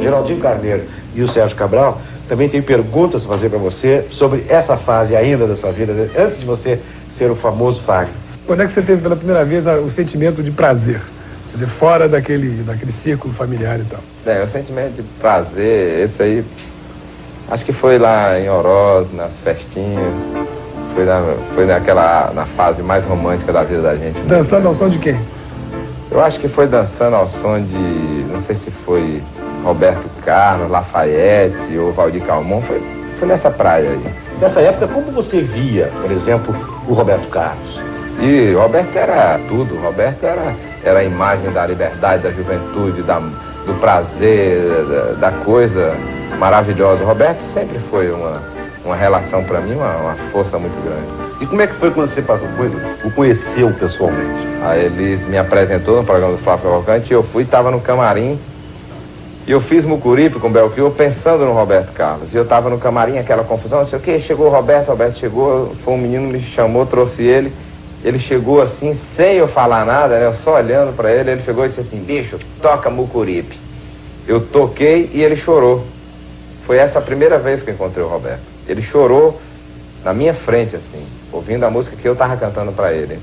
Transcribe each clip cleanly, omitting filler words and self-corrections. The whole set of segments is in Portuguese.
Geraldinho Carneiro e o Sérgio Cabral também tem perguntas a fazer para você sobre essa fase ainda da sua vida, né? Antes de você ser o famoso Fagner. Quando é que você teve pela primeira vez o sentimento de prazer? Quer dizer, fora daquele círculo familiar e tal. O sentimento de prazer, esse aí, acho que foi lá em Oroz, nas festinhas, foi na fase mais romântica da vida da gente. Dançando ao som de quem? Eu acho que foi dançando ao som de, não sei se foi Roberto Carlos, Lafayette ou Valdir Calmon, foi nessa praia aí. Nessa época, como você via, por exemplo, o Roberto Carlos? E o Roberto era tudo, o Roberto era a imagem da liberdade, da juventude, do prazer, da coisa maravilhosa. O Roberto sempre foi uma relação para mim, uma força muito grande. E como é que foi quando você o conheceu pessoalmente? A Elis me apresentou no programa do Flávio Cavalcante, eu estava no camarim, e eu fiz Mucuripe com o Belchior pensando no Roberto Carlos. E eu estava no camarim, aquela confusão, não sei o que, chegou o Roberto chegou, foi um menino, me chamou, trouxe ele. Ele chegou assim, sem eu falar nada, né? Eu só olhando para ele chegou e disse assim, bicho, toca Mucuripe. Eu toquei e ele chorou. Foi essa a primeira vez que eu encontrei o Roberto. Ele chorou na minha frente, assim, ouvindo a música que eu tava cantando para ele.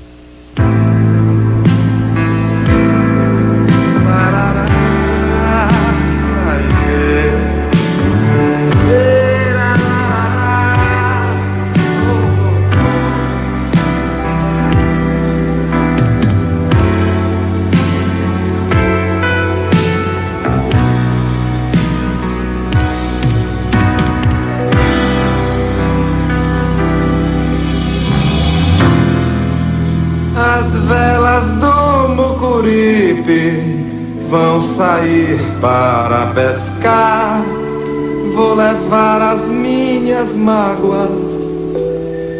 As velas do Mucuripe vão sair para pescar. Vou levar as minhas mágoas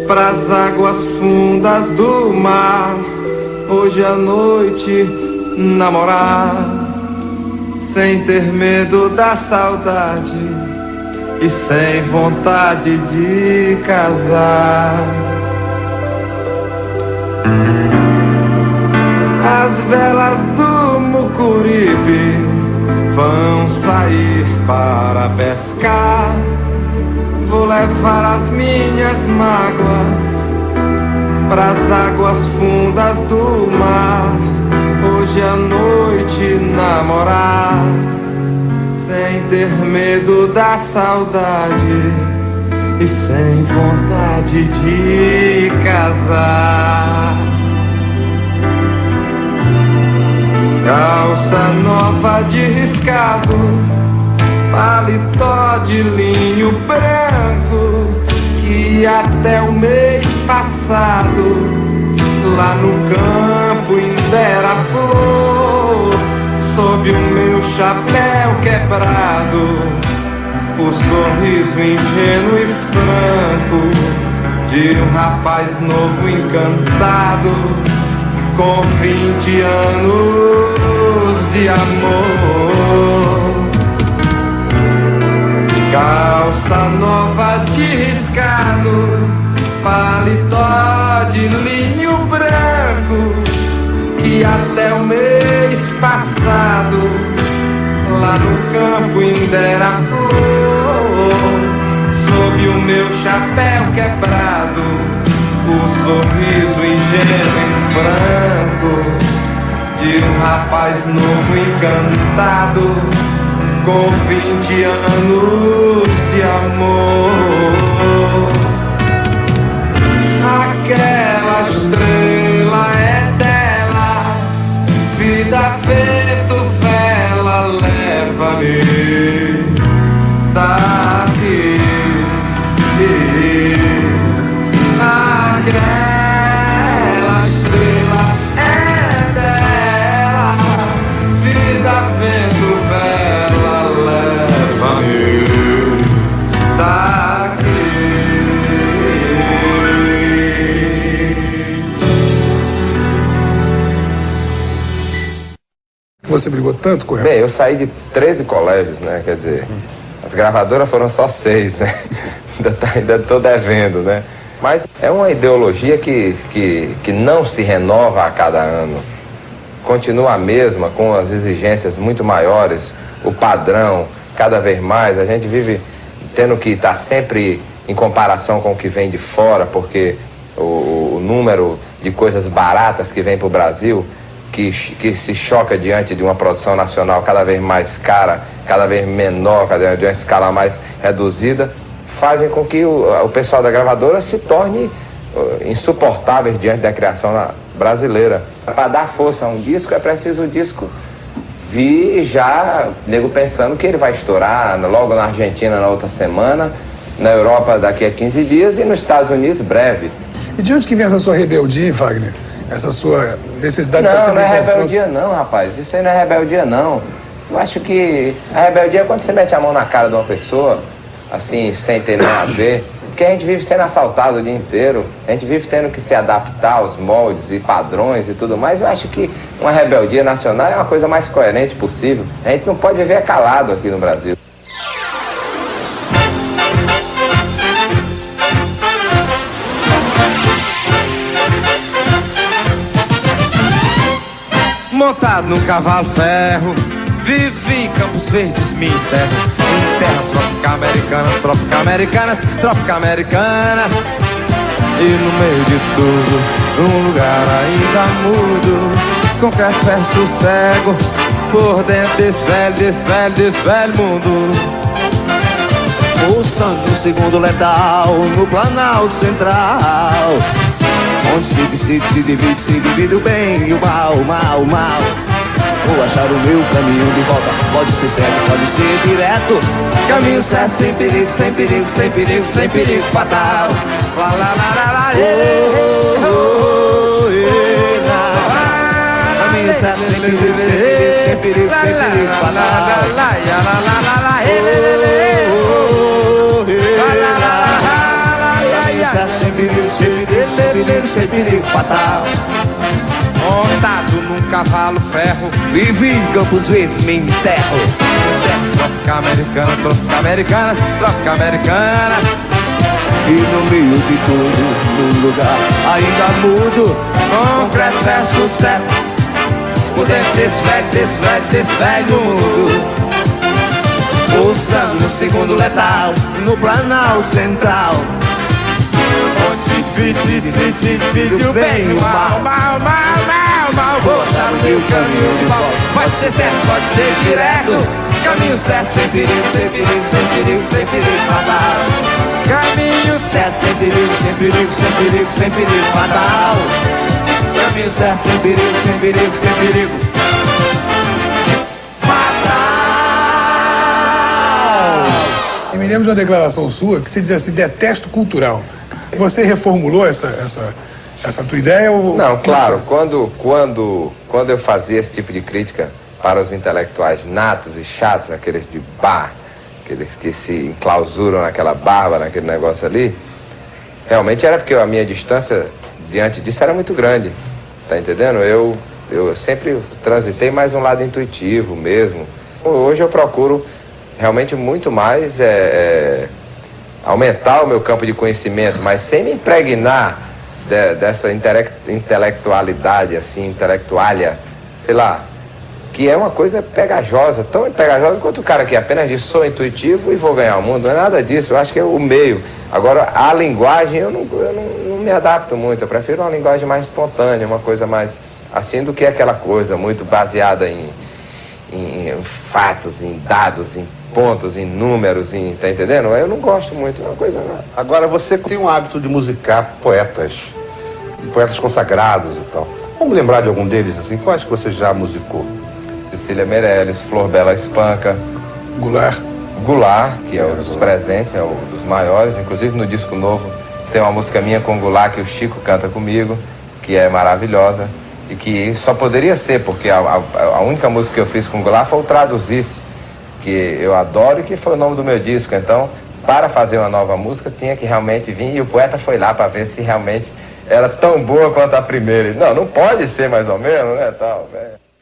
pras águas fundas do mar. Hoje à noite namorar, sem ter medo da saudade e sem vontade de casar. As velas do Mucuripe vão sair para pescar. Vou levar as minhas mágoas pras águas fundas do mar. Hoje à noite namorar, sem ter medo da saudade e sem vontade de casar. Calça nova de riscado, paletó de linho branco, que até o mês passado lá no campo ainda era flor. Sob o meu chapéu quebrado, o sorriso ingênuo e franco de um rapaz novo encantado, com 20 anos de amor. Calça nova de riscado, paletó de linho branco, que até o mês passado lá no campo ainda era flor. Sob o meu chapéu quebrado, o sorriso ingênuo e franco de um rapaz novo encantado, com 20 anos de amor. Aquela estrela é dela, vida, vento, vela, leva-me daqui. Aquela estrela é dela, vida, vento, vela, leva-me daqui. Você brigou tanto com ela? Bem, eu saí de 13 colégios, né? Quer dizer, as gravadoras foram só 6, né? Ainda tô devendo, né? Mas é uma ideologia que não se renova a cada ano. Continua a mesma, com as exigências muito maiores. o padrão, cada vez mais, a gente vive tendo que estar sempre em comparação com o que vem de fora, porque o número de coisas baratas que vem para o Brasil, que se choca diante de uma produção nacional cada vez mais cara, cada vez menor, de uma escala mais reduzida, fazem com que o pessoal da gravadora se torne insuportável diante da criação brasileira. Para dar força a um disco, é preciso o disco vir já, nego pensando que ele vai estourar logo na Argentina na outra semana, na Europa daqui a 15 dias e nos Estados Unidos breve. E de onde que vem essa sua rebeldia, Fagner? Essa sua necessidade de estar sempre Não, não é em confronto? rebeldia não, rapaz. Isso aí não é rebeldia não. Eu acho que a rebeldia é quando você mete a mão na cara de uma pessoa, assim, sem ter nada a ver. Porque a gente vive sendo assaltado o dia inteiro. A gente vive tendo que se adaptar aos moldes e padrões e tudo mais. Eu acho que uma rebeldia nacional é uma coisa mais coerente possível. A gente não pode viver calado aqui no Brasil. Montado num cavalo ferro, vivi em Campos Verdes, me enterro em terras trópico-americanas, trópico-americanas. E no meio de tudo, num lugar ainda mudo, concreto, ferro, sossego, por dentro desse velho mundo. Ouçando o segundo letal no Planalto Central, onde se divide o bem e o mal. Vou achar o meu caminho de volta, pode ser certo, pode ser direto. Caminho certo, sem perigo, sem perigo, sem perigo, sem perigo fatal. Lá, lá, lá, lá, lá, Caminho certo, sem perigo, sem perigo, sem perigo, sem perigo fatal. Sem perigo, sem perigo, sem perigo, sem perigo fatal. montado num cavalo ferro, vivi em Campos Verdes, me enterro. Trópico-americana, trópico-americana, trópico-americana. E no meio de tudo, num lugar ainda mudo, concreto, verso certo, por dentro desse velho mundo. Ouçando o segundo letal no Planalto Central, onde se divide o bem e o mal. Vou achar o meu caminho de volta, pode ser certo, pode ser direto. Caminho certo, sem perigo, sem perigo, sem perigo, sem perigo fatal. Caminho certo, sem perigo, sem perigo, sem perigo, sem perigo fatal. Caminho certo, sem perigo, sem perigo, sem perigo fatal. E me lembro de uma declaração sua que você dizia assim, detesto cultural. Você reformulou essa tua ideia? Ou... Não, claro, quando eu fazia esse tipo de crítica para os intelectuais natos e chatos, aqueles de bar, aqueles que se enclausuram naquela barba, naquele negócio ali, realmente era porque a minha distância diante disso era muito grande, tá entendendo? Eu sempre transitei mais um lado intuitivo mesmo. Hoje eu procuro realmente muito mais aumentar o meu campo de conhecimento, mas sem me impregnar dessa intelectualidade, assim, intelectualha, sei lá, que é uma coisa pegajosa, tão pegajosa quanto o cara que apenas diz sou intuitivo e vou ganhar o mundo. Não é nada disso, eu acho que é o meio. Agora, a linguagem eu não me adapto muito, eu prefiro uma linguagem mais espontânea, uma coisa mais assim do que aquela coisa muito baseada em fatos, em dados, em pontos, em números, tá entendendo? Eu não gosto muito, é uma coisa não. Agora, você tem o hábito de musicar poetas consagrados e tal. Vamos lembrar de algum deles, assim? Quais que você já musicou? Cecília Meirelles, Flor Bela Espanca, Goulart, que é um dos presentes, é um dos maiores. Inclusive no disco novo tem uma música minha com Goulart que o Chico canta comigo, que é maravilhosa e que só poderia ser, porque a única música que eu fiz com Goulart foi o Traduzisse, que eu adoro e que foi o nome do meu disco. Então, para fazer uma nova música, tinha que realmente vir, e o poeta foi lá para ver se realmente era tão boa quanto a primeira. Não pode ser mais ou menos, né, tal, velho.